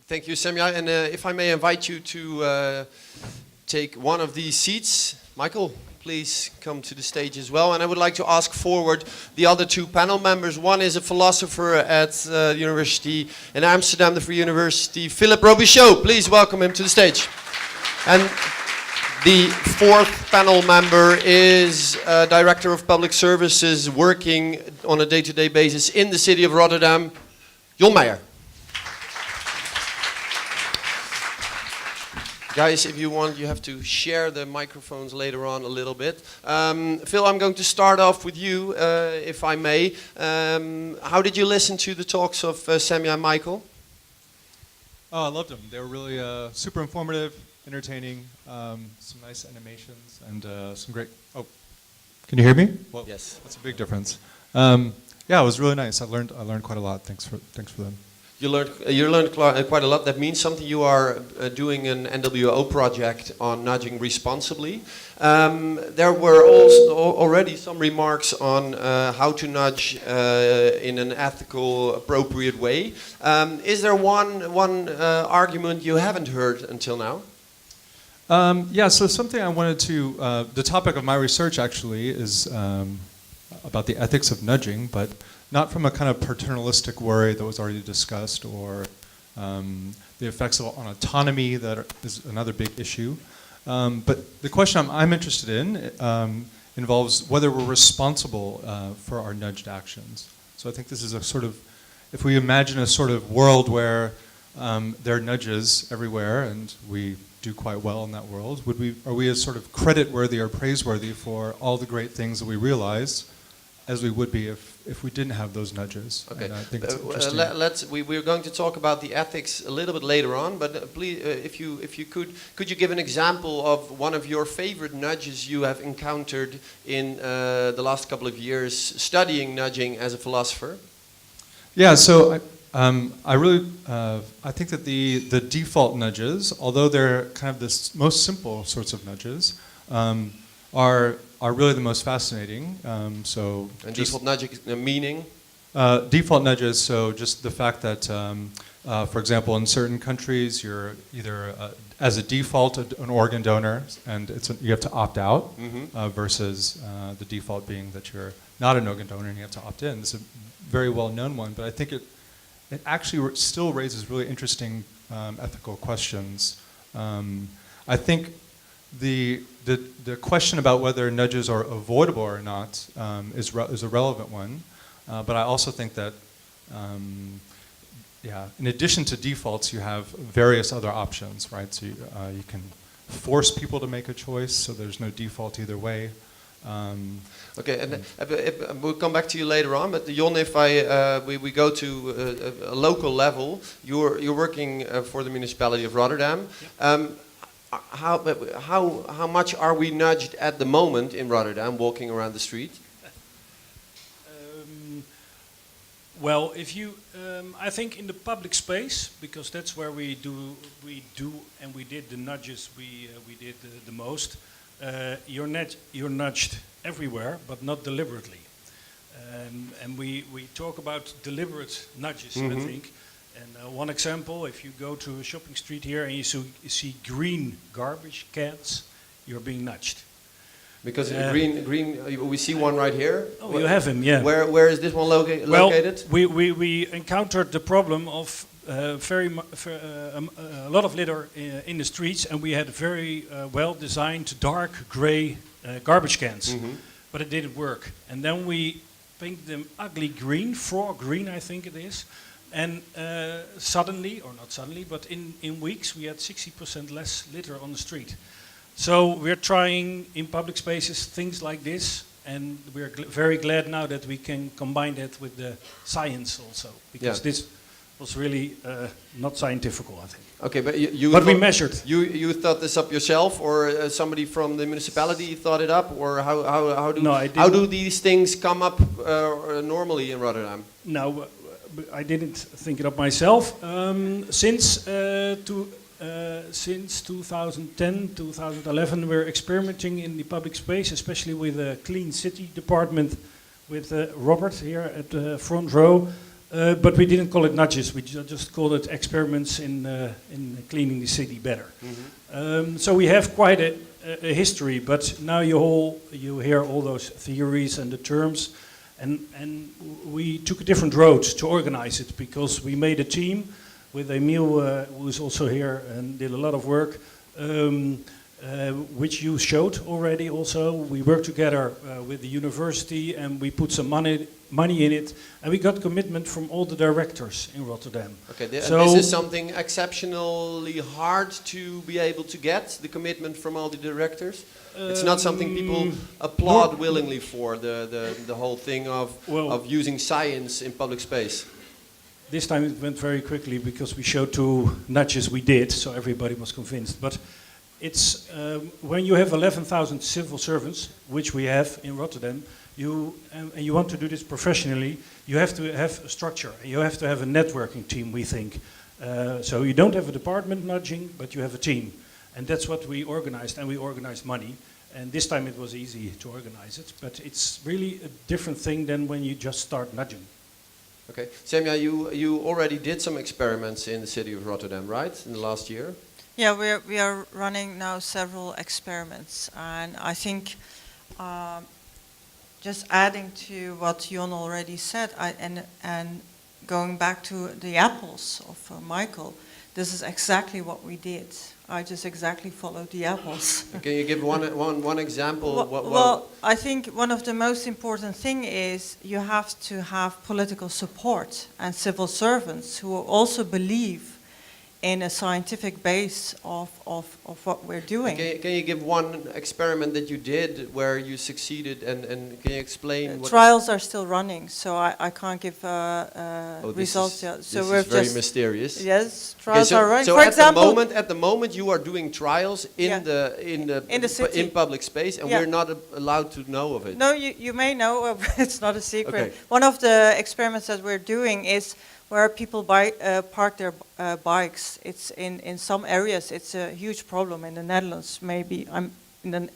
Thank you, Semiha. And if I may invite you to take one of these seats. Michael, please come to the stage as well. And I would like to ask forward the other two panel members. One is a philosopher at the University in Amsterdam, the Free University, Philip Robichaud. Please welcome him to the stage. And the fourth panel member is Director of Public Services working on a day-to-day basis in the city of Rotterdam, Meijer. Guys, if you want, you have to share the microphones later on a little bit. Phil, I'm going to start off with you, if I may. How did you listen to the talks of Semiha and Michael? Oh, I loved them. They were really super informative, entertaining, some nice animations, and some great... Oh, can you hear me? Well, yes. That's a big difference. Yeah, it was really nice. I learned quite a lot. Thanks for them. You learned quite a lot. That means something. You are doing an NWO project on nudging responsibly. There were also already some remarks on how to nudge in an ethical, appropriate way. Is there one argument you haven't heard until now? Yeah, so something I wanted to... the topic of my research actually is about the ethics of nudging, but not from a kind of paternalistic worry that was already discussed, or the effects on autonomy that is another big issue. But the question I'm interested in involves whether we're responsible for our nudged actions. So I think this is a sort of, if we imagine a sort of world where there are nudges everywhere and we do quite well in that world, are we as sort of credit-worthy or praiseworthy for all the great things that we realize as we would be if we didn't have those nudges? Okay. And I think it's interesting. We're going to talk about the ethics a little bit later on, but please, if you could you give an example of one of your favorite nudges you have encountered in the last couple of years studying nudging as a philosopher? Yeah, so I think that the default nudges, although they're kind of the most simple sorts of nudges, are really the most fascinating. And default nudging meaning? Default nudges, so just the fact that, for example, in certain countries, you're either as a default an organ donor, and you have to opt out, versus the default being that you're not an organ donor and you have to opt in. It's a very well-known one, but I think it actually still raises really interesting ethical questions. I think the question about whether nudges are avoidable or not is a relevant one, but I also think that in addition to defaults, you have various other options, right? So you can force people to make a choice, so there's no default either way. Okay, and we'll come back to you later on. But Jon, if we go to a local level, you're working for the municipality of Rotterdam. Yep. How much are we nudged at the moment in Rotterdam, walking around the street? Well, I think in the public space, because that's where we did the nudges we did the most. You're nudged everywhere, but not deliberately. And we talk about deliberate nudges, I think. And one example, if you go to a shopping street here and you see green garbage cans, you're being nudged. Because green, we see one right here. Oh, you have him, yeah. Where is this one located? Well, we encountered the problem of a lot of litter in the streets, and we had very well-designed dark grey garbage cans, but it didn't work. And then we painted them ugly green, frog green, I think it is. And suddenly, or not suddenly, but in weeks, we had 60% less litter on the street. So we're trying in public spaces things like this, and we're very glad now that we can combine that with the science also, because this was really not scientific, I think. Okay, but we measured. You thought this up yourself, or somebody from the municipality thought it up, or how do these things come up normally in Rotterdam? No. I didn't think it up myself. Since 2010, 2011, we're experimenting in the public space, especially with the Clean City department, with Robert here at the front row. But we didn't call it nudges. We just called it experiments in cleaning the city better. So we have quite a history. But now you hear all those theories and the terms, and we took a different road to organize it because we made a team with Emil, who is also here and did a lot of work. Which you showed already also. We worked together with the university and we put some money in it, and we got commitment from all the directors in Rotterdam. Okay, so this is something exceptionally hard to be able to get, the commitment from all the directors? It's not something people applaud willingly for, the whole thing of using science in public space. This time it went very quickly because we showed 2 nudges we did, so everybody was convinced. But it's when you have 11,000 civil servants, which we have in Rotterdam, and you want to do this professionally, you have to have a structure. You have to have a networking team, we think. So you don't have a department nudging, but you have a team. And that's what we organized, and we organized money. And this time it was easy to organize it, but it's really a different thing than when you just start nudging. Okay, Semiha, you already did some experiments in the city of Rotterdam, right, in the last year? Yeah, we are running now several experiments, and I think just adding to what Jon already said, and going back to the apples of Michael, this is exactly what we did. I just exactly followed the apples. Can you give one example? Well, I think one of the most important thing is you have to have political support and civil servants who also believe in a scientific base of what we're doing. Can you give one experiment that you did where you succeeded, and can you explain what... Trials are still running, so I can't give results yet. So this we're is very just mysterious. Yes, trials are running. So For example, at the moment you are doing trials in the city. in public space, and we're not allowed to know of it. No, you may know, it's not a secret. Okay. One of the experiments that we're doing is where people park their bikes. It's in some areas it's a huge problem. In the Netherlands, maybe in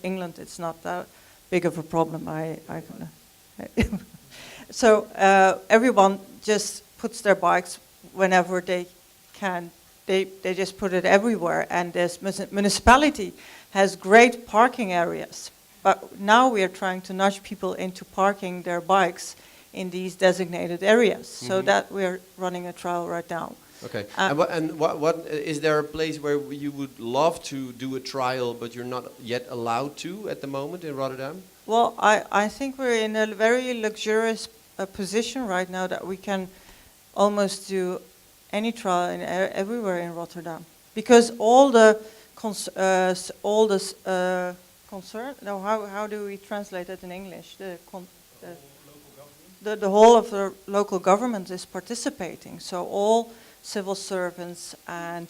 England it's not that big of a problem. So everyone just puts their bikes whenever they can. They just put it everywhere, and this municipality has great parking areas. But now we are trying to nudge people into parking their bikes in these designated areas, so that we're running a trial right now. Okay, and what is there a place where you would love to do a trial, but you're not yet allowed to at the moment in Rotterdam? Well, I think we're in a very luxurious position right now that we can almost do any trial everywhere in Rotterdam, because all the concern. No, how do we translate it in English? The whole of the local government is participating, so all civil servants, and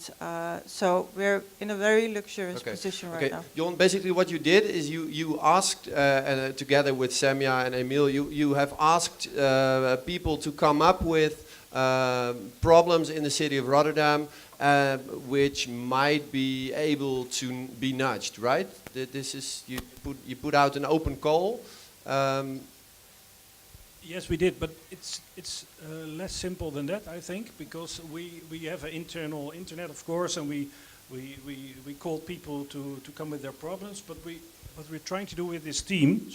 so we're in a very luxurious position right now. Jon, basically what you did is you asked, together with Semiha and Emil, you have asked people to come up with problems in the city of Rotterdam which might be able to be nudged, right? This is, you put out an open call. Yes, we did, but it's less simple than that, I think, because we have an internal internet, of course, and we called people to come with their problems. But what we're trying to do with this team,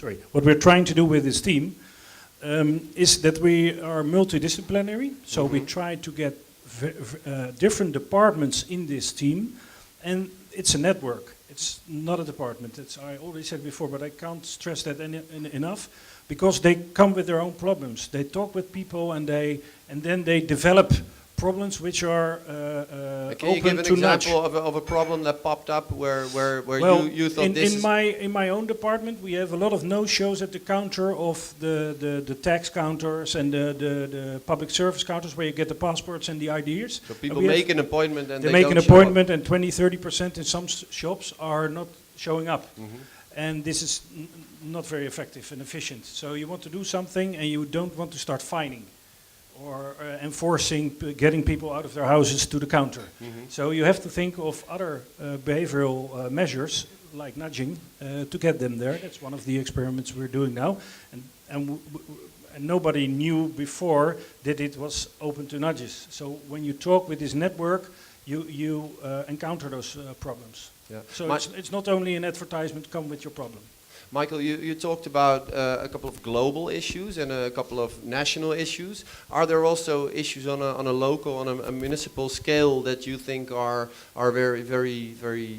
is that we are multidisciplinary. So we try to get different departments in this team, and it's a network. It's not a department. I already said before, but I can't stress that enough. Because they come with their own problems. They talk with people, and then they develop problems which are Can you give an example of a problem that popped up where you thought this is... In my own department, we have a lot of no-shows at the counter of the tax counters and the public service counters where you get the passports and the IDs. So people make an appointment and they make an appointment, and 20-30% in some shops are not showing up. And this is not very effective and efficient. So you want to do something, and you don't want to start fining or enforcing, getting people out of their houses to the counter. So you have to think of other behavioral measures, like nudging, to get them there. That's one of the experiments we're doing now. and nobody knew before that it was open to nudges. So when you talk with this network, you encounter those problems. Yeah. So it's not only an advertisement, come with your problem. Michael, you talked about a couple of global issues and a couple of national issues. Are there also issues on a local, on a municipal scale that you think are very, very, very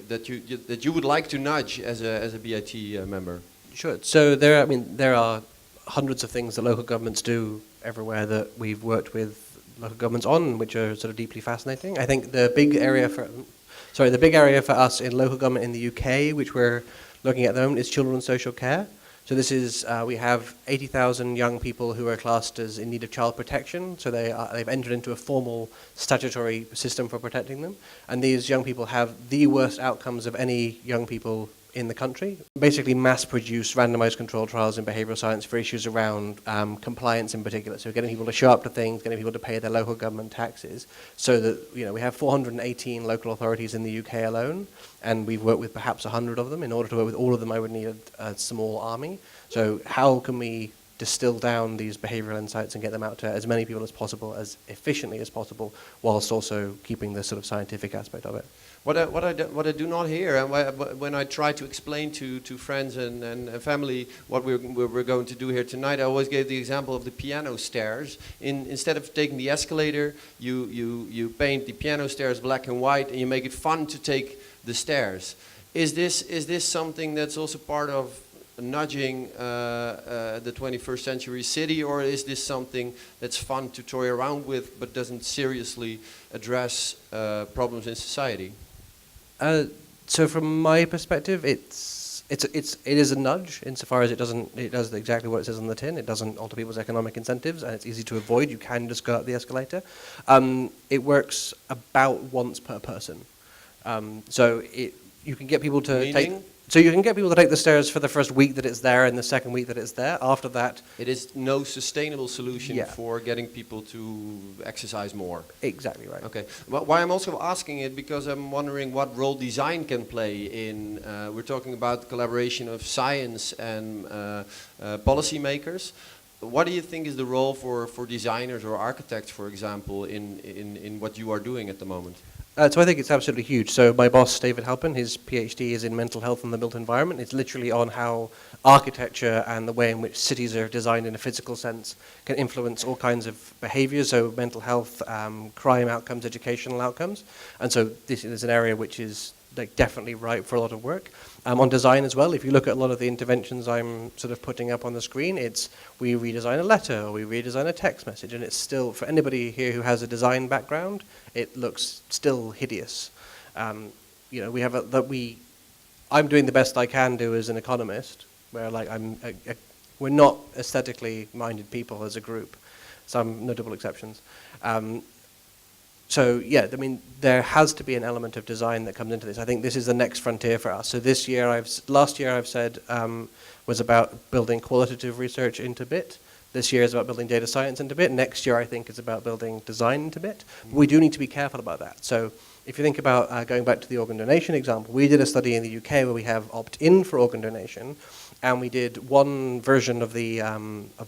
that you would like to nudge as a BIT member? Sure. So there are hundreds of things that local governments do everywhere that we've worked with local governments on, which are sort of deeply fascinating. I think the big area for us in local government in the UK, which we're looking at the moment, is children's social care. So this is, we have 80,000 young people who are classed as in need of child protection. So they've entered into a formal statutory system for protecting them. And these young people have the worst outcomes of any young people in the country. Basically mass-produced randomized controlled trials in behavioral science for issues around compliance in particular. So getting people to show up to things, getting people to pay their local government taxes. So that, we have 418 local authorities in the UK alone, and we've worked with perhaps 100 of them. In order to work with all of them, I would need a small army. So how can we distill down these behavioral insights and get them out to as many people as possible, as efficiently as possible, whilst also keeping the sort of scientific aspect of it? What I do not hear, and when I try to explain to friends and family what we're going to do here tonight, I always gave the example of the piano stairs. Instead of taking the escalator, you paint the piano stairs black and white, and you make it fun to take the stairs. Is this something that's also part of nudging the 21st century city, or is this something that's fun to toy around with but doesn't seriously address problems in society? So from my perspective, it is a nudge insofar as it does exactly what it says on the tin. It doesn't alter people's economic incentives, and it's easy to avoid. You can just go up the escalator. It works about once per person. So you can get people to take the stairs for the first week that it's there and the second week that it's there. After that, it is no sustainable solution Yeah. for getting people to exercise more. Exactly right. Okay. Well, why I'm also asking it, because I'm wondering what role design can play in. We're talking about the collaboration of science and policymakers. What do you think is the role for designers or architects, for example, in what you are doing at the moment? So I think it's absolutely huge. So my boss, David Halpin, his PhD is in mental health and the built environment. It's literally on how architecture and the way in which cities are designed in a physical sense can influence all kinds of behaviors, so mental health, crime outcomes, educational outcomes. And so this is an area which is definitely ripe for a lot of work. On design as well, if you look at a lot of the interventions I'm sort of putting up on the screen, it's we redesign a letter or we redesign a text message, and it's still, for anybody here who has a design background, it looks still hideous. We have I'm doing the best I can do as an economist, where we're not aesthetically minded people as a group, some notable exceptions. So yeah, there has to be an element of design that comes into this. I think this is the next frontier for us. So last year I've said was about building qualitative research into BIT. This year is about building data science into BIT. Next year I think is about building design into BIT. We do need to be careful about that. So if you think about going back to the organ donation example, we did a study in the UK where we have opt-in for organ donation, and we did one version of the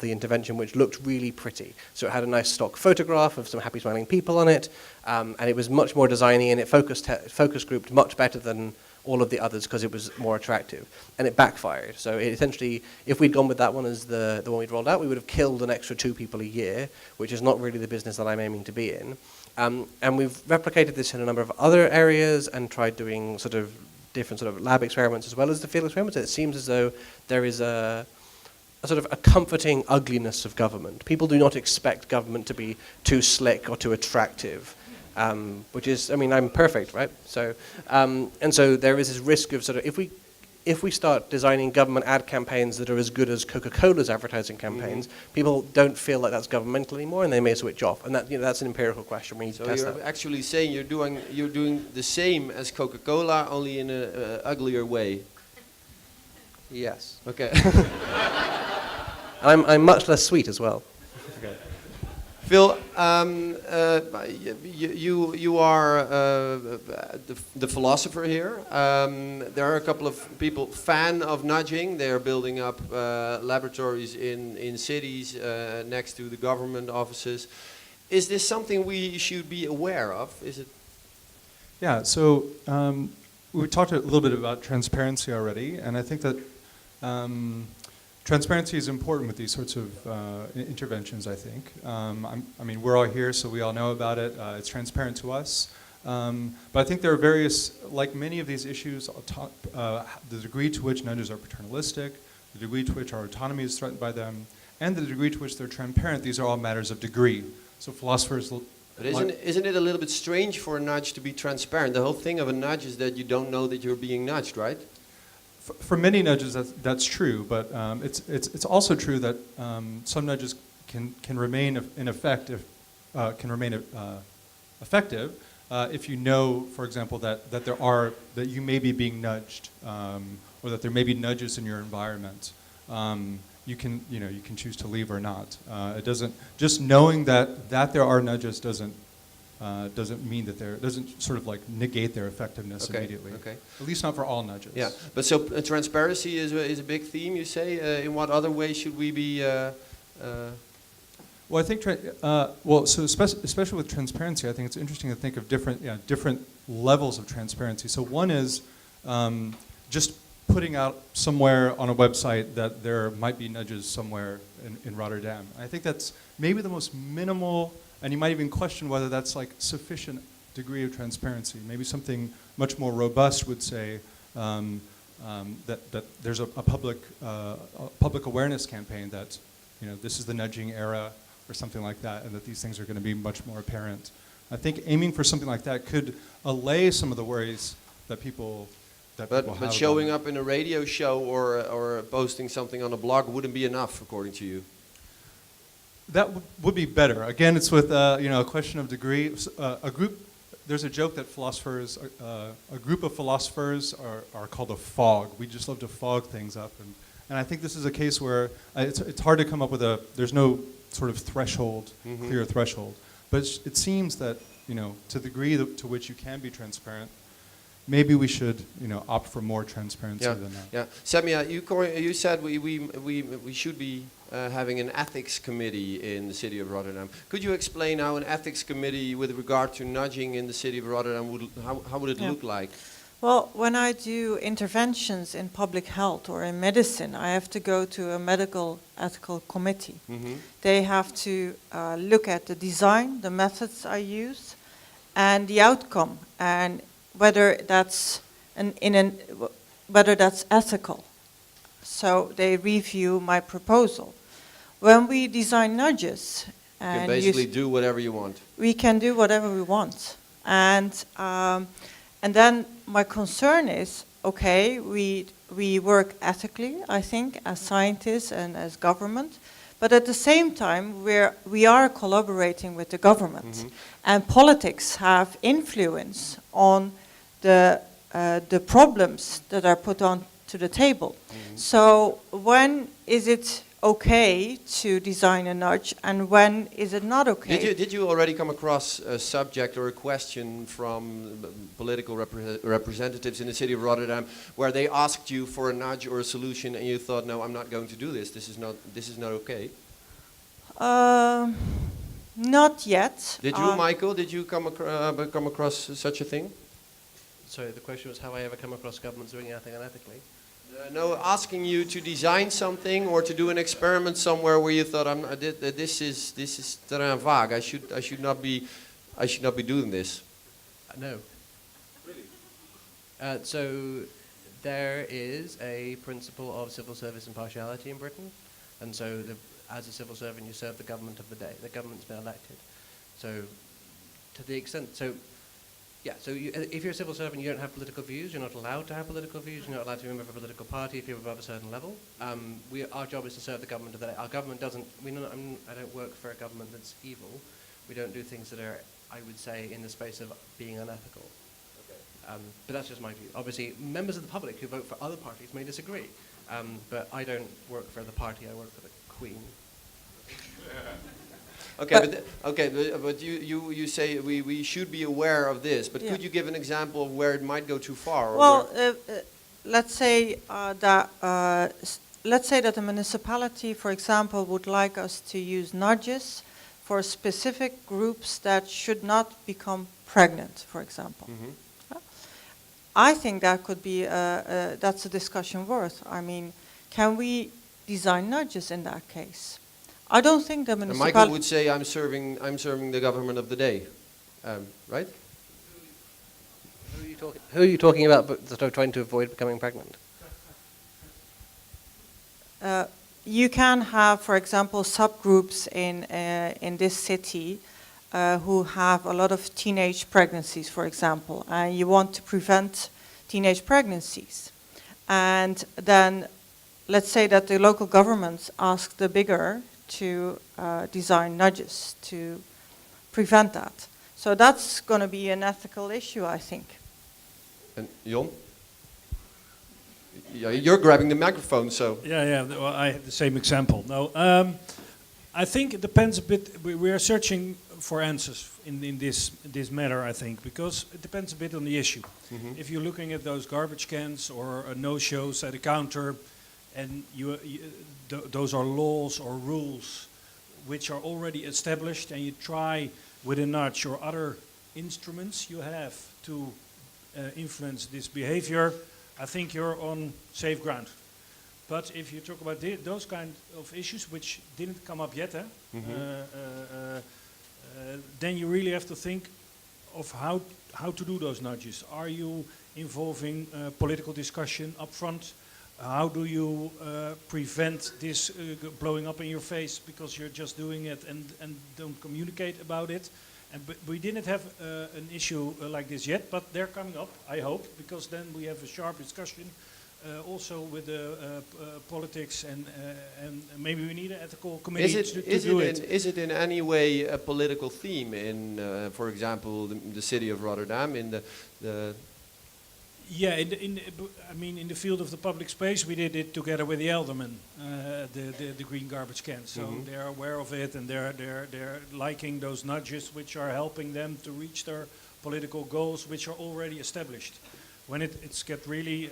intervention which looked really pretty. So it had a nice stock photograph of some happy smiling people on it, and it was much more designy, and it focus grouped much better than all of the others because it was more attractive, and it backfired. So it essentially, if we'd gone with that one as the one we'd rolled out, we would have killed an extra 2 people a year, which is not really the business that I'm aiming to be in. And we've replicated this in a number of other areas and tried doing sort of different sort of lab experiments as well as the field experiments. It seems as though there is a sort of a comforting ugliness of government. People do not expect government to be too slick or too attractive, which is, I'm perfect, right? So, and so there is this risk of sort of, if we start designing government ad campaigns that are as good as Coca-Cola's advertising campaigns, people don't feel like that's governmental anymore, and they may switch off. And that, that's an empirical question. We need to test that. So you're actually saying you're doing the same as Coca-Cola, only in a uglier way. Yes. Okay. I'm much less sweet as well. Okay. Phil, you are the philosopher here. There are a couple of people fan of nudging. They are building up laboratories in cities next to the government offices. Is this something we should be aware of? Is it? Yeah, so we talked a little bit about transparency already, and I think that transparency is important with these sorts of interventions, I think. I mean, we're all here, so we all know about it. It's transparent to us. But I think there are various, like many of these issues, the degree to which nudges are paternalistic, the degree to which our autonomy is threatened by them, and the degree to which they're transparent, these are all matters of degree. So philosophers... But isn't it a little bit strange for a nudge to be transparent? The whole thing of a nudge is that you don't know that you're being nudged, right? For many nudges, that's true, but it's also true that some nudges can remain effective if you know, for example, that you may be being nudged, or that there may be nudges in your environment. You can choose to leave or not. It doesn't just knowing that there are nudges doesn't mean that doesn't sort of like negate their effectiveness immediately. Okay. At least not for all nudges. Yeah, but so transparency is a big theme, you say. In what other way should we be? Well, I think especially with transparency, I think it's interesting to think of different levels of transparency. So one is just putting out somewhere on a website that there might be nudges somewhere in Rotterdam. I think that's maybe the most minimal, and you might even question whether that's like sufficient degree of transparency. Maybe something much more robust would say that there's a public awareness campaign that this is the nudging era or something like that, and that these things are going to be much more apparent. I think aiming for something like that could allay some of the worries that people. But showing up in a radio show or posting something on a blog wouldn't be enough, according to you. That would be better. Again, it's with a question of degree. There's a joke that philosophers, a group of philosophers are called a fog. We just love to fog things up, and I think this is a case where it's hard to come up with there's no sort of threshold, clear threshold. But it seems that to the degree to which you can be transparent, maybe we should, opt for more transparency than that. Yeah, Semiha, you said we should be having an ethics committee in the city of Rotterdam. Could you explain how an ethics committee with regard to nudging in the city of Rotterdam how would it look like? Well, when I do interventions in public health or in medicine, I have to go to a medical ethical committee. They have to look at the design, the methods I use, and the outcome, and whether that's whether that's ethical. So they review my proposal. When we design nudges, You can basically do whatever you want. We can do whatever we want, and then my concern is, okay, we work ethically, I think, as scientists and as government, but at the same time we are collaborating with the government, and politics have influence on the problems that are put on to the table. So when is it okay to design a nudge, and when is it not okay? Did you already come across a subject or a question from political representatives in the city of Rotterdam where they asked you for a nudge or a solution and you thought, no, I'm not going to do this. This is not okay. Not yet. Did you, Michael? Did you come across such a thing? Sorry, the question was, have I ever come across governments doing anything unethically? No, asking you to design something or to do an experiment somewhere where you thought, this is terrain vague. I should not be doing this. No. Really? So there is a principle of civil service impartiality in Britain, and so as a civil servant, you serve the government of the day. The government's been elected. So to the extent, yeah, so if you're a civil servant, you don't have political views. You're not allowed to have political views. You're not allowed to be a member of a political party if you're above a certain level. Our job is to serve the government of the day. Our government doesn't. I don't work for a government that's evil. We don't do things that are, I would say, in the space of being unethical. Okay. But that's just my view. Obviously, members of the public who vote for other parties may disagree. But I don't work for the party. I work for the Queen. Okay, but you say we should be aware of this, but Yeah. could you give an example of where it might go too far? Or Well, where- let's say let's say that the municipality, for example, would like us to use nudges for specific groups that should not become pregnant, for example. Mhm. I think that could be that's a discussion worth. I mean, can we design nudges in that case? I don't think the And Michael municipality. would say, I'm serving the government of the day, right? Who are you talking about but that are trying to avoid becoming pregnant? You can have, for example, subgroups in this city who have a lot of teenage pregnancies, for example, and you want to prevent teenage pregnancies. And then let's say that the local governments ask the bigger to design nudges to prevent that. So that's going to be an ethical issue, I think. And Jon? Yeah, you're grabbing the microphone, so. Yeah. Well, I have the same example. No, I think it depends a bit. We are searching for answers in this matter. I think because it depends a bit on the issue. If you're looking at those garbage cans or no-shows at a counter, and those are laws or rules which are already established, and you try with a nudge or other instruments you have to influence this behavior, I think you're on safe ground. But if you talk about those kind of issues which didn't come up yet, then you really have to think of how to do those nudges. Are you involving political discussion up front? How do you prevent this blowing up in your face because you're just doing it and don't communicate about it? But we didn't have an issue like this yet, but they're coming up, I hope, because then we have a sharp discussion also with the politics and maybe we need an ethical committee to do it. Is it in any way a political theme in, for example, the city of Rotterdam, in the Yeah, in the field of the public space, we did it together with the aldermen, the green garbage cans. So they're aware of it, and they're liking those nudges, which are helping them to reach their political goals, which are already established. When it's get really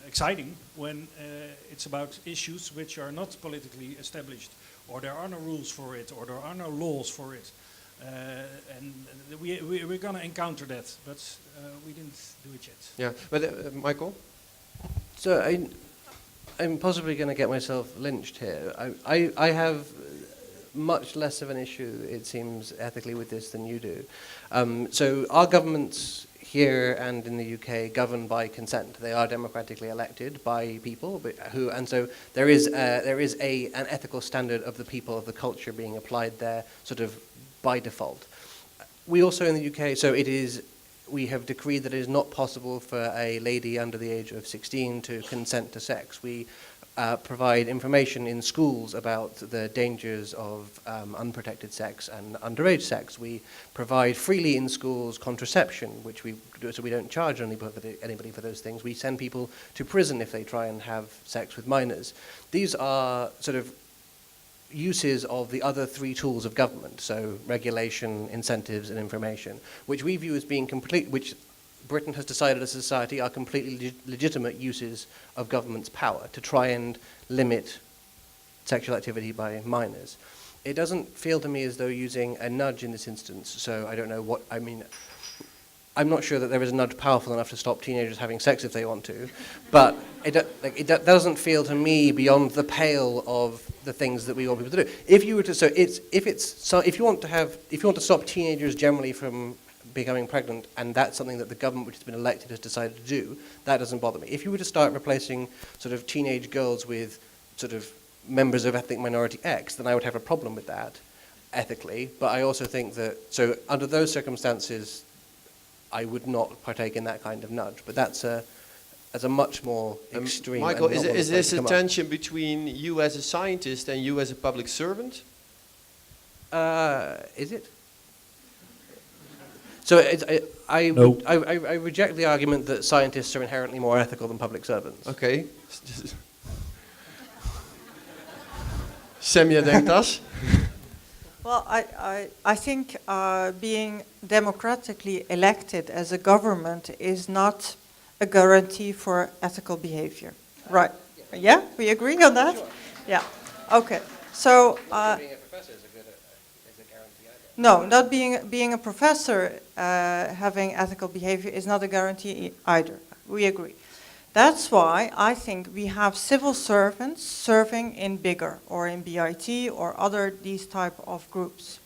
exciting, when it's about issues which are not politically established, or there are no rules for it, or there are no laws for it. And we're going to encounter that, but we didn't do it yet. Yeah, but Michael? So I'm possibly going to get myself lynched here. I have much less of an issue, it seems, ethically with this than you do. So our governments here and in the UK govern by consent. They are democratically elected by people, and so there is an ethical standard of the people, of the culture being applied there, sort of by default. We also in the UK, we have decreed that it is not possible for a lady under the age of 16 to consent to sex. We provide information in schools about the dangers of unprotected sex and underage sex. We provide freely in schools contraception, which we do so we don't charge anybody for those things. We send people to prison if they try and have sex with minors. These are sort of uses of the other three tools of government, so regulation, incentives, and information, which we view as being which Britain has decided as a society are completely legitimate uses of government's power to try and limit sexual activity by minors. It doesn't feel to me as though using a nudge in this instance, so I don't know what, I mean, I'm not sure that there is a nudge powerful enough to stop teenagers having sex if they want to, but it doesn't feel to me beyond the pale of the things that we want people to do. If you were to, if you want to stop teenagers generally from becoming pregnant, and that's something that the government, which has been elected, has decided to do, that doesn't bother me. If you were to start replacing sort of teenage girls with sort of members of ethnic minority X, then I would have a problem with that ethically. But I also think that, so under those circumstances, I would not partake in that kind of nudge. But that's a much more extreme. Michael, and not one is that's this a going to come up. tension between you as a scientist and you as a public servant? Is it? So No. I reject the argument that scientists are inherently more ethical than public servants. Okay. Semiha, Denktas? Well, I think being democratically elected as a government is not a guarantee for ethical behavior. Right. Yeah, we agree on that? Yeah. Okay. So, Being a professor is a guarantee either. no, not being a professor having ethical behavior is not a guarantee either. We agree. That's why I think we have civil servants serving in bigger or in BIT or other these type of groups.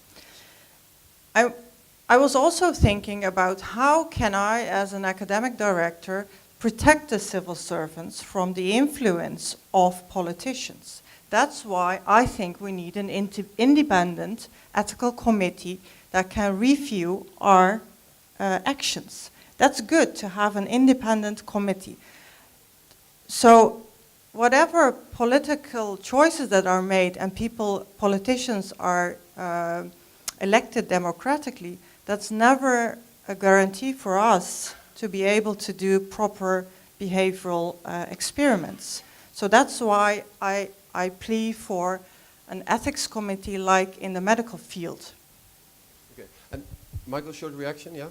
I was also thinking about how can I, as an academic director, protect the civil servants from the influence of politicians. That's why I think we need an independent ethical committee that can review our actions. That's good to have an independent committee. So whatever political choices that are made and politicians are elected democratically, that's never a guarantee for us to be able to do proper behavioral experiments. So that's why I plea for an ethics committee like in the medical field. Okay. And Michael, short reaction, yeah?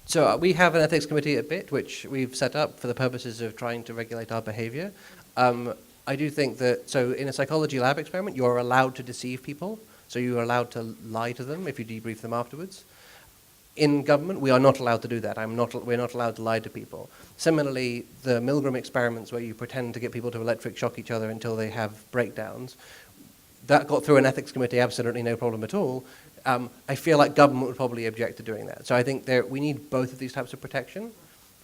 So we have an ethics committee at BIT, which we've set up for the purposes of trying to regulate our behavior. I do think that, so in a psychology lab experiment, you're allowed to deceive people. So you're allowed to lie to them if you debrief them afterwards. In government, we are not allowed to do that. We're not allowed to lie to people. Similarly, the Milgram experiments where you pretend to get people to electric shock each other until they have breakdowns, that got through an ethics committee, absolutely no problem at all. I feel like government would probably object to doing that. So I think we need both of these types of protection.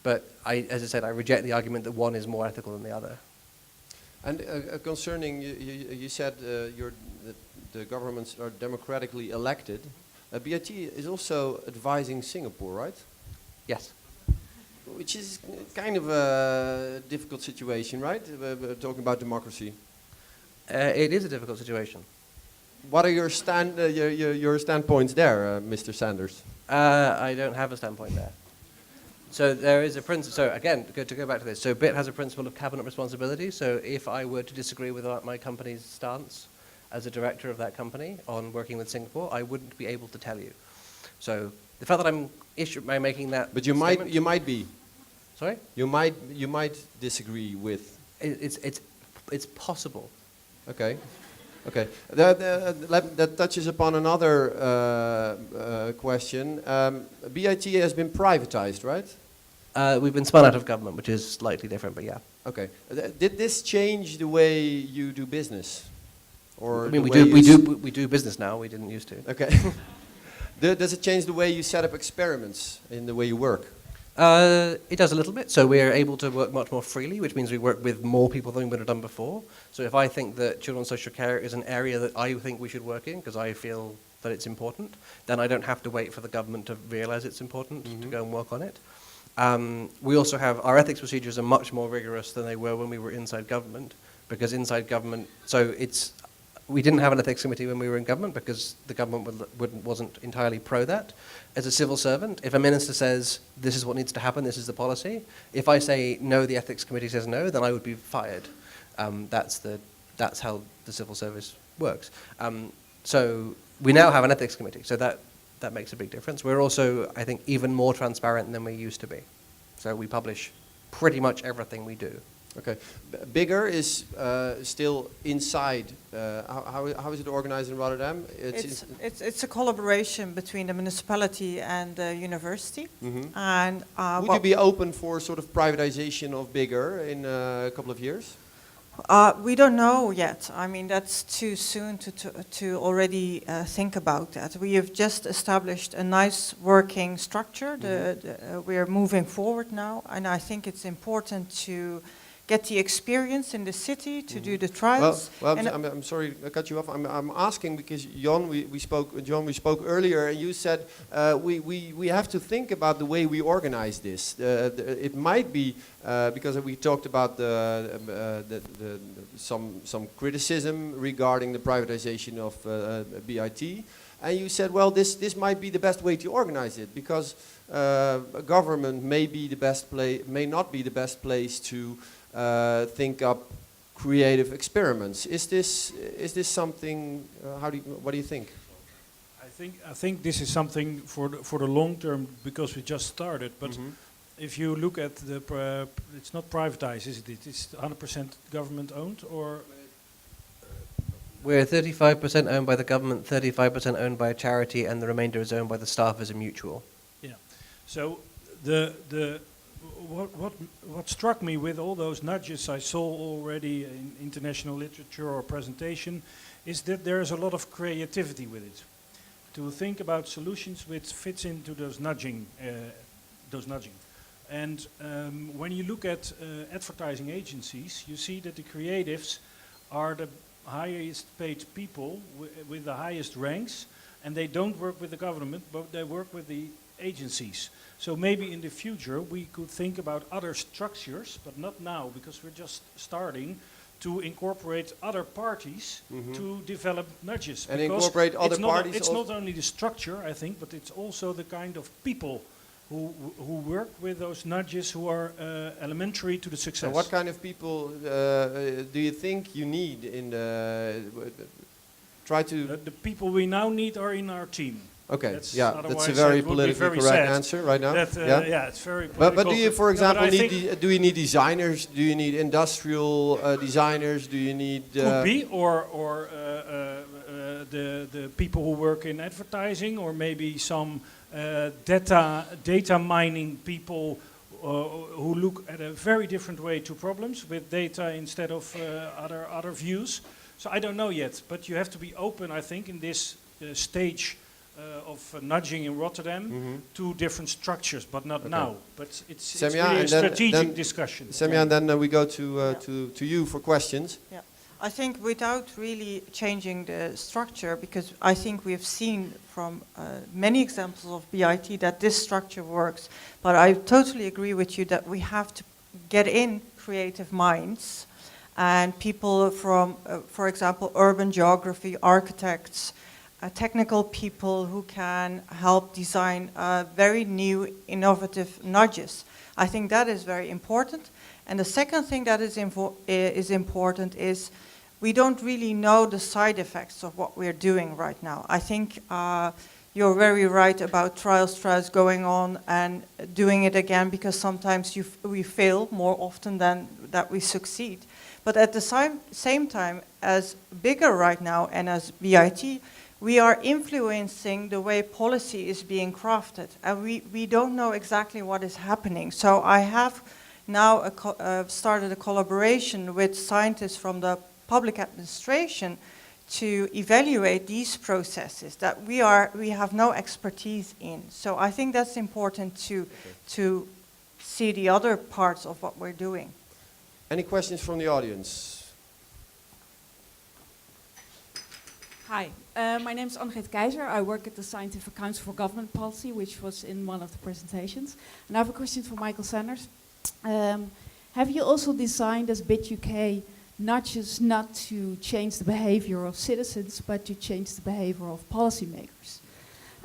But as I said, I reject the argument that one is more ethical than the other. And concerning, you said the governments are democratically elected. BIT is also advising Singapore, right? Yes. Which is kind of a difficult situation, right? We're talking about democracy. It is a difficult situation. What are your standpoints there, Mr. Sanders? I don't have a standpoint there. So there is a principle. So again, to go back to this. So BIT has a principle of cabinet responsibility. So if I were to disagree with my company's stance as a director of that company on working with Singapore, I wouldn't be able to tell you. So the fact that I'm making that. But you might be. Sorry. You might disagree with. It's possible. Okay. Okay. That touches upon another question. BIT has been privatized, right? We've been spun out of government, which is slightly different, but yeah. Okay. Did this change the way you do business? Or I mean, we do business now. We didn't used to. Okay. Does it change the way you set up experiments in the way you work? It does a little bit. So we're able to work much more freely, which means we work with more people than we would have done before. So if I think that children's social care is an area that I think we should work in because I feel that it's important, then I don't have to wait for the government to realize it's important to go and work on it. We also have, our ethics procedures are much more rigorous than they were when we were inside government, because inside government, we didn't have an ethics committee when we were in government because the government wasn't entirely pro that. As a civil servant, if a minister says, this is what needs to happen, this is the policy, if I say, no, the ethics committee says no, then I would be fired. That's how the civil service works. So we now have an ethics committee, so that makes a big difference. We're also, I think, even more transparent than we used to be. So we publish pretty much everything we do. Okay. Bigger is still inside. How is it organized in Rotterdam? It's a collaboration between the municipality and the university. Mm-hmm. And would you be open for sort of privatization of Bigger in a couple of years? We don't know yet. I mean, that's too soon to already think about that. We have just established a nice working structure. We are moving forward now, and I think it's important to get the experience in the city to do the trials. Well, I'm sorry to cut you off. I'm asking because John, we spoke earlier, and you said we have to think about the way we organize this. It might be because we talked about some criticism regarding the privatization of BIT, and you said, well, this might be the best way to organize it because government may not be the best place to think up creative experiments. Is this something? What do you think? I think this is something for the long term, because we just started. But if you look at it's not privatized, is it? It's 100% government owned, or We're 35% owned by the government, 35% owned by a charity, and the remainder is owned by the staff as a mutual. yeah. So what struck me with all those nudges I saw already in international literature or presentation is that there is a lot of creativity with it. To think about solutions which fits into those nudging. And when you look at advertising agencies, you see that the creatives are the highest paid people with the highest ranks, and they don't work with the government, but they work with the agencies. So maybe in the future we could think about other structures, but not now, because we're just starting to incorporate other parties to develop nudges. And Because incorporate other it's not parties It's al- not only the structure, I think, but it's also the kind of people who work with those nudges, who are elementary to the success. So what kind of people do you think you need in the? Try to. The people we now need are in our team. Okay, That's yeah, that's a otherwise very it would be politically very correct sad. answer right now. That, yeah. it's very But political. do you, for No, but example, I think do you need designers? Do you need industrial designers? Do you need? could be, or the people who work in advertising, or maybe some data mining people who look at a very different way to problems with data instead of other views. So I don't know yet, but you have to be open, I think, in this stage of nudging in Rotterdam to different structures, but not now. But it's Semiha, really a and then- strategic discussion. Semiha, and then we go to you for questions. Yeah, I think without really changing the structure, because I think we've seen from many examples of BIT that this structure works, but I totally agree with you that we have to get in creative minds and people from, for example, urban geography, architects, technical people who can help design very new, innovative nudges. I think that is very important. And the second thing that is important is we don't really know the side effects of what we're doing right now. I think you're very right about trials going on and doing it again, because sometimes we fail more often than that we succeed. But at the same time, as bigger right now and as BIT, we are influencing the way policy is being crafted, and we don't know exactly what is happening. So I have now started a collaboration with scientists from the public administration to evaluate these processes that we have no expertise in. So I think that's important to see the other parts of what we're doing. Any questions from the audience? Hi, my name is Annegret Keizer. I work at the Scientific Council for Government Policy, which was in one of the presentations. And I have a question for Michael Sanders. Have you also designed as BIT UK nudges not to change the behavior of citizens, but to change the behavior of policymakers?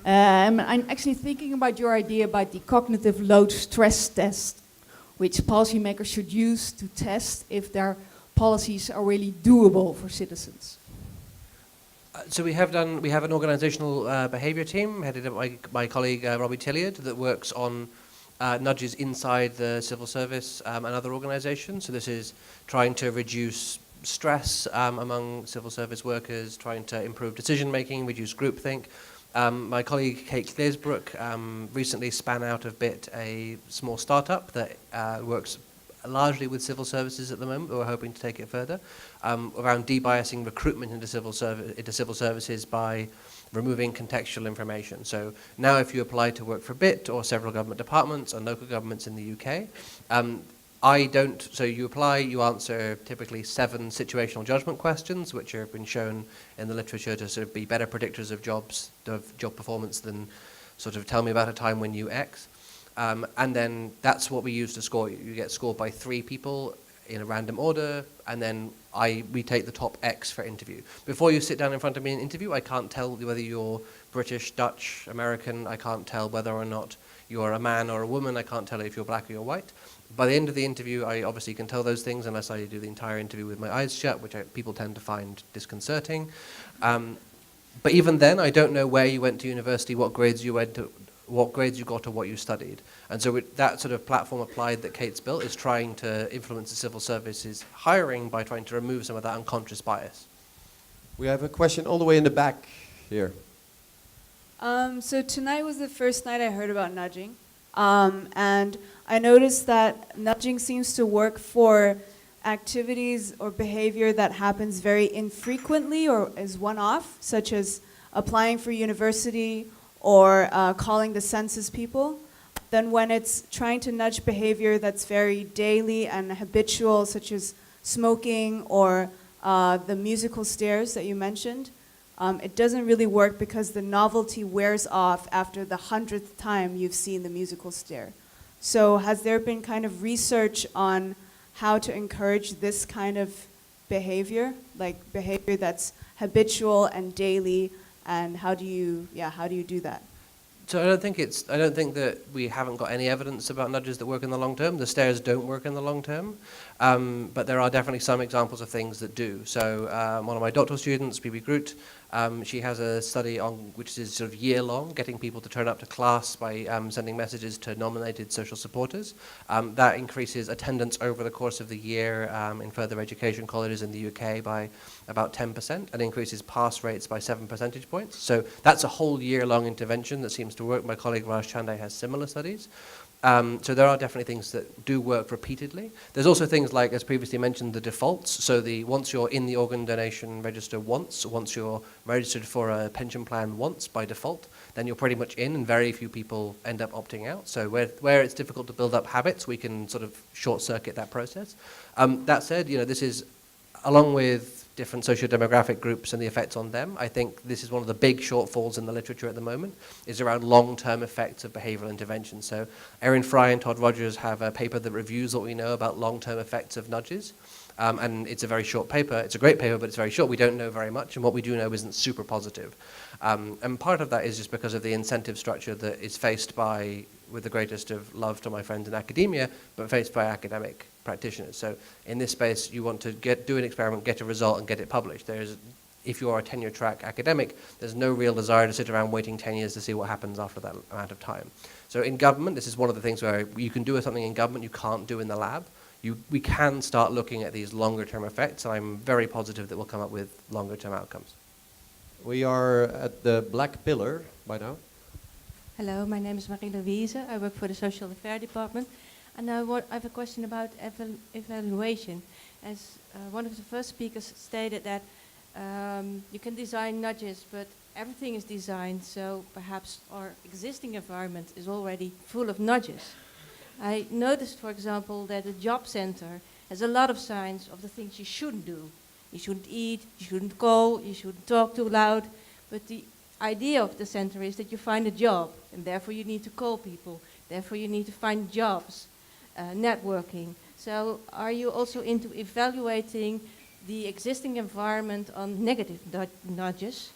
I'm actually thinking about your idea about the cognitive load stress test, which policymakers should use to test if their policies are really doable for citizens. So we have an organisational behaviour team headed up by my colleague Robichaud that works on nudges inside the civil service and other organisations. So this is trying to reduce stress among civil service workers, trying to improve decision making, reduce groupthink. My colleague Kate Claesbrook recently span out of BIT a small startup that works largely with civil services at the moment, but we're hoping to take it further, around debiasing recruitment into civil services by removing contextual information. So now if you apply to work for BIT or several government departments and local governments in the UK, so you apply, you answer typically 7 situational judgment questions, which have been shown in the literature to sort of be better predictors of job performance than sort of tell me about a time when you X. And then that's what we use to score you. You get scored by 3 people in a random order, and then we take the top X for interview. Before you sit down in front of me in an interview, I can't tell whether you're British, Dutch, American. I can't tell whether or not you're a man or a woman. I can't tell if you're black or you're white. By the end of the interview, I obviously can tell those things unless I do the entire interview with my eyes shut, which people tend to find disconcerting. But even then, I don't know where you went to university, what grades you went to, what grades you got, or what you studied. And so that sort of platform applied that Kate's built is trying to influence the civil services hiring by trying to remove some of that unconscious bias. We have a question all the way in the back here. So tonight was the first night I heard about nudging. And I noticed that nudging seems to work for activities or behavior that happens very infrequently or is one-off, such as applying for university or calling the census people. Then when it's trying to nudge behavior that's very daily and habitual, such as smoking or the musical stairs that you mentioned, it doesn't really work because the novelty wears off after the 100th time you've seen the musical stair. So has there been kind of research on how to encourage this kind of behavior, like behavior that's habitual and daily, and how do you do that? So I don't think that we haven't got any evidence about nudges that work in the long term. The stairs don't work in the long term, but there are definitely some examples of things that do. So one of my doctoral students, Bibi Groot, she has a study on which is sort of year-long, getting people to turn up to class by sending messages to nominated social supporters. That increases attendance over the course of the year in further education colleges in the UK by about 10% and increases pass rates by 7 percentage points. So that's a whole year-long intervention that seems to work. My colleague Raj Chande has similar studies. So there are definitely things that do work repeatedly. There's also things like, as previously mentioned, the defaults. So once you're in the organ donation register once you're registered for a pension plan once by default, then you're pretty much in, and very few people end up opting out. So where it's difficult to build up habits, we can sort of short-circuit that process. That said, this is, along with different socio-demographic groups and the effects on them, I think this is one of the big shortfalls in the literature at the moment, is around long-term effects of behavioral intervention. So Erin Fry and Todd Rogers have a paper that reviews what we know about long-term effects of nudges. And it's a very short paper. It's a great paper, but it's very short. We don't know very much, and what we do know isn't super positive. And part of that is just because of the incentive structure that is faced by, with the greatest of love to my friends in academia, but faced by academic practitioners. So in this space, you want to do an experiment, get a result, and get it published. If you are a tenure-track academic, there's no real desire to sit around waiting 10 years to see what happens after that amount of time. So in government, this is one of the things where you can do something in government you can't do in the lab. We can start looking at these longer-term effects, and I'm very positive that we'll come up with longer-term outcomes. We are at the black pillar by now. Hello, my name is Marie-Louise. I work for the Social Affairs Department. And I have a question about evaluation. As one of the first speakers stated that you can design nudges, but everything is designed, so perhaps our existing environment is already full of nudges. I noticed, for example, that the job center has a lot of signs of the things you shouldn't do. You shouldn't eat, you shouldn't call, you shouldn't talk too loud. But the idea of the center is that you find a job, and therefore you need to call people. Therefore you need to find jobs, networking. So are you also into evaluating the existing environment on negative nudges?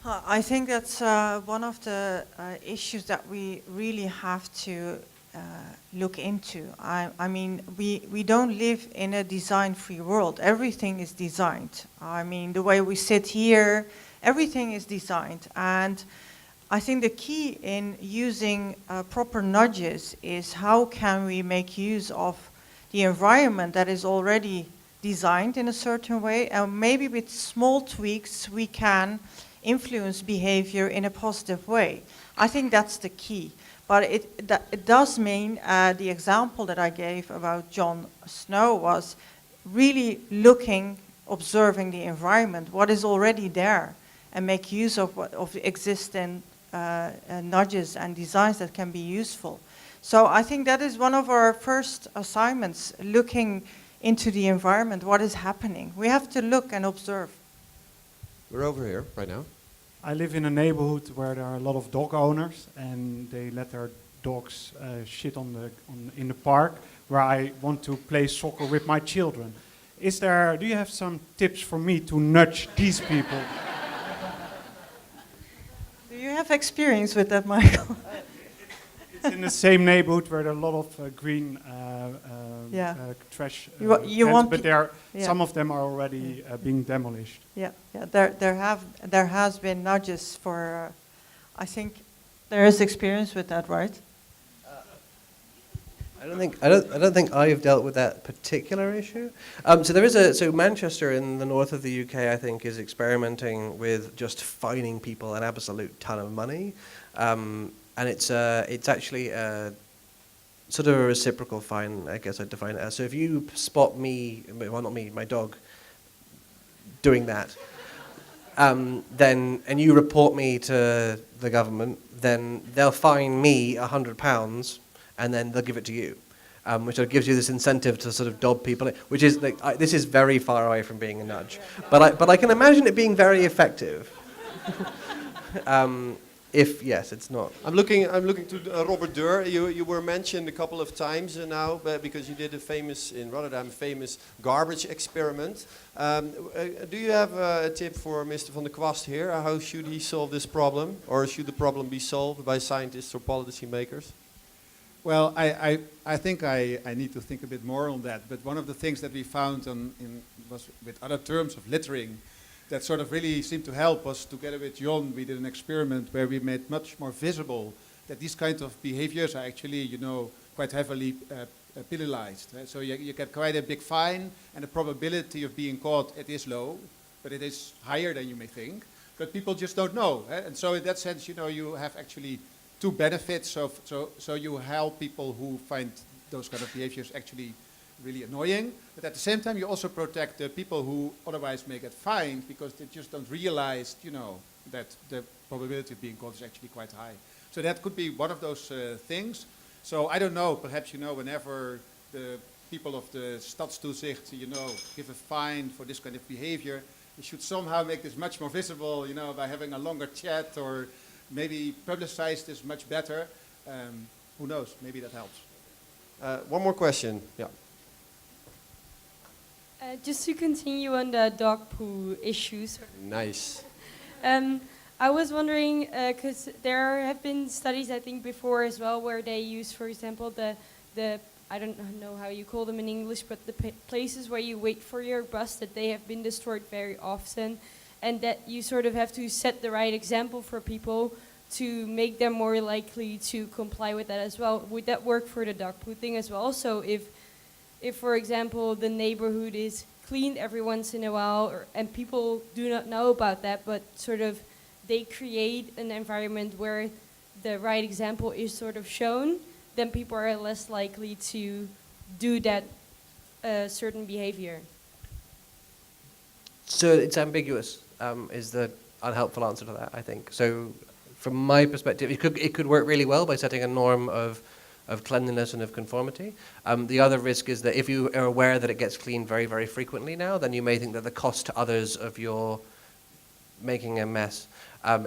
I think that's one of the issues that we really have to look into. I mean, we don't live in a design-free world. Everything is designed. I mean, the way we sit here, everything is designed. And I think the key in using proper nudges is how can we make use of the environment that is already designed in a certain way, and maybe with small tweaks we can influence behavior in a positive way. I think that's the key. But it does mean, the example that I gave about Jon Snow was really observing the environment, what is already there, and make use of existing nudges and designs that can be useful. So I think that is one of our first assignments, looking into the environment, what is happening. We have to look and observe. We're over here right now. I live in a neighborhood where there are a lot of dog owners, and they let their dogs shit in the park, where I want to play soccer with my children. Do you have some tips for me to nudge these people? Do you have experience with that, Michael. It's in the same neighborhood where there are a lot of green Yeah. trash You cans, want but yeah. some of them are already being demolished. Yeah, yeah. There has been nudges for. I think there is experience with that, right? I don't think I've dealt with that particular issue. So Manchester in the north of the UK, I think, is experimenting with just fining people an absolute ton of money, and it's actually sort of a reciprocal fine, I guess I'd define it as. So if you spot me, well, not me, my dog, doing that, then and you report me to the government, then they'll fine me £100. And then they'll give it to you, which sort of gives you this incentive to sort of dob people, which is like, this is very far away from being a nudge, but I can imagine it being very effective. If yes, it's not. I'm looking to Robert Durr. You were mentioned a couple of times now because you did a famous garbage experiment. Do you have a tip for Mr. van der Kwast here? How should he solve this problem, or should the problem be solved by scientists or policy makers? Well, I think I need to think a bit more on that. But one of the things that we found was with other terms of littering that sort of really seemed to help us. Together with John, we did an experiment where we made much more visible that these kind of behaviors are actually, quite heavily penalized. Right? So you get quite a big fine, and the probability of being caught, it is low, but it is higher than you may think. But people just don't know. And so in that sense, you have actually two benefits. So you help people who find those kind of behaviors actually really annoying, but at the same time you also protect the people who otherwise may get fined because they just don't realize, that the probability of being caught is actually quite high. So that could be one of those things. So I don't know, perhaps, whenever the people of the Stadstoezicht, give a fine for this kind of behavior, you should somehow make this much more visible, by having a longer chat, or maybe publicize this much better. Who knows? Maybe that helps. One more question. Yeah. Just to continue on the dog poo issues. Nice. I was wondering, because there have been studies, I think, before as well, where they use, for example, the I don't know how you call them in English, but the places where you wait for your bus, that they have been destroyed very often, and that you sort of have to set the right example for people to make them more likely to comply with that as well. Would that work for the dog poo thing as well? So if for example, the neighborhood is cleaned every once in a while, and people do not know about that, but sort of they create an environment where the right example is sort of shown, then people are less likely to do that certain behavior. So it's ambiguous, is the unhelpful answer to that, I think. So from my perspective, it could work really well by setting a norm of cleanliness and of conformity. The other risk is that if you are aware that it gets cleaned very, very frequently now, then you may think that the cost to others of your making a mess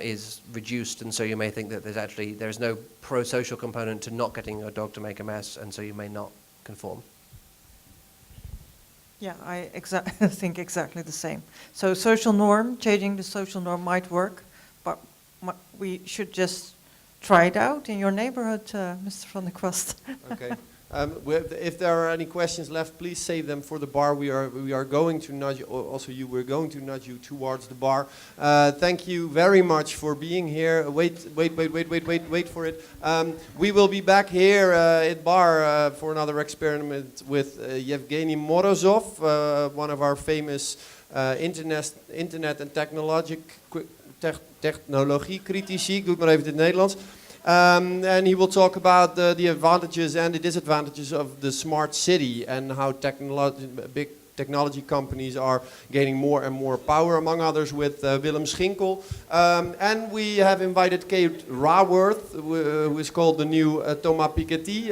is reduced, and so you may think that there's no pro-social component to not getting your dog to make a mess, and so you may not conform. Yeah, I think exactly the same. So changing the social norm might work, but we should just try it out in your neighborhood, Mr. van der Kwast. Okay. If there are any questions left, please save them for the bar. We are going to nudge. Also, we're going to nudge you towards the bar. Thank you very much for being here. Wait for it. We will be back here at bar for another experiment with Yevgeny Morozov, one of our famous internet en technologie-critici. Ik doe het maar even in het Nederlands. And he will talk about the advantages and the disadvantages of the smart city and how big technology companies are gaining more and more power, among others with Willem Schinkel. And we have invited Kate Raworth, who is called the new Thomas Piketty,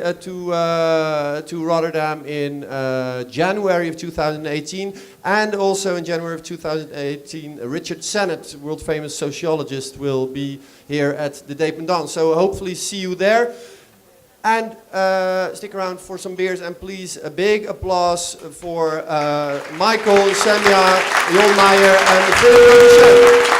to Rotterdam in January of 2018. And also in January of 2018, Richard Sennett, world famous sociologist, will be here at the Dependance. So hopefully see you there. And stick around for some beers, and please a big applause for Michael, Semiha, Jon Meijer and Robichaud.